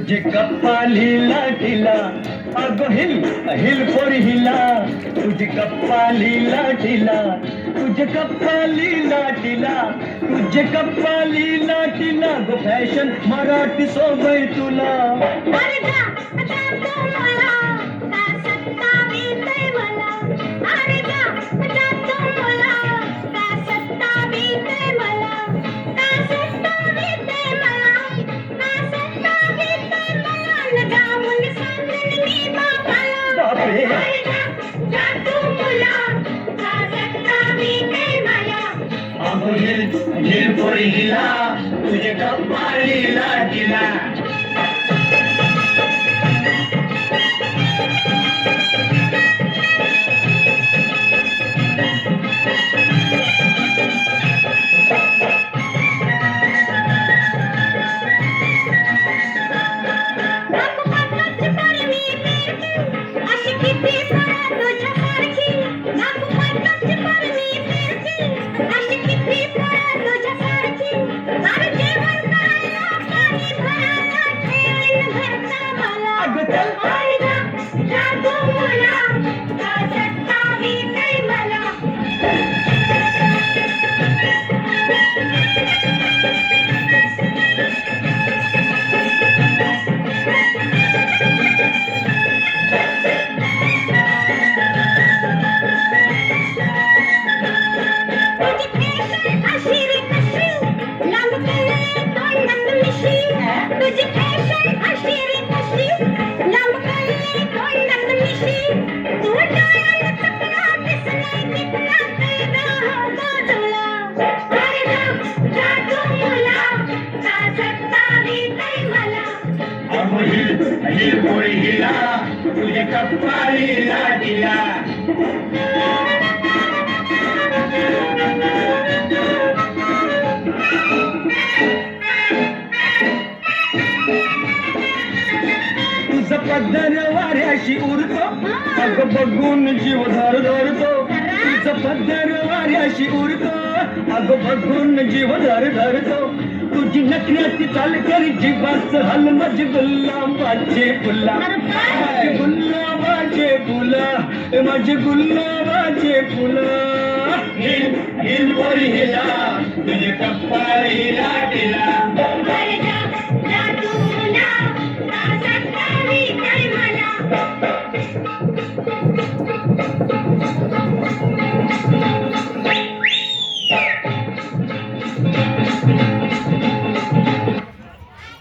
तुझे कपालीला ढिला अगं हिल हिल फोर हिला तुझे कपालीला ढिला तुझे कपालीला ढिला तुझे कपालीला ढिला गो फॅशन मराठी सोबय तुला अरे जा तो मला का सत्तावीतय मला अरे जा तो मला का सत्तावीतय मला का सत्तावीतय मला का सत्तावीतय मला न जाऊन सांगेन मी बाबाला बापरे अरे जा तो मला का सत्तावीतय मला अगं हिल हिल फोर हिला तुझे कपालीला ढिला तुझी फॅशन अशी रे कशी लांब कळले तोंडात मिशी तू डोळ्याला चकना दिसलाय कितना कैदा होतो तुला अरे जा तू मुला का सत्तावीतय मला अगं हिल हिल फोर हिला तुझे कपालीला ढिला तुझं पद्धर वाऱ्याशी उरतो अगं बघून जीव धरतो तुझं पद्धर वाऱ्याशी उरतो अगं बघून जीव धरतो तुझी नकण्याची चाल करी जीवाच हल माझे गुल्ला माझे फुला माझे गुल्ला माझे फुला माझे गुल्ला माझे फुला हिल हिल वर हिला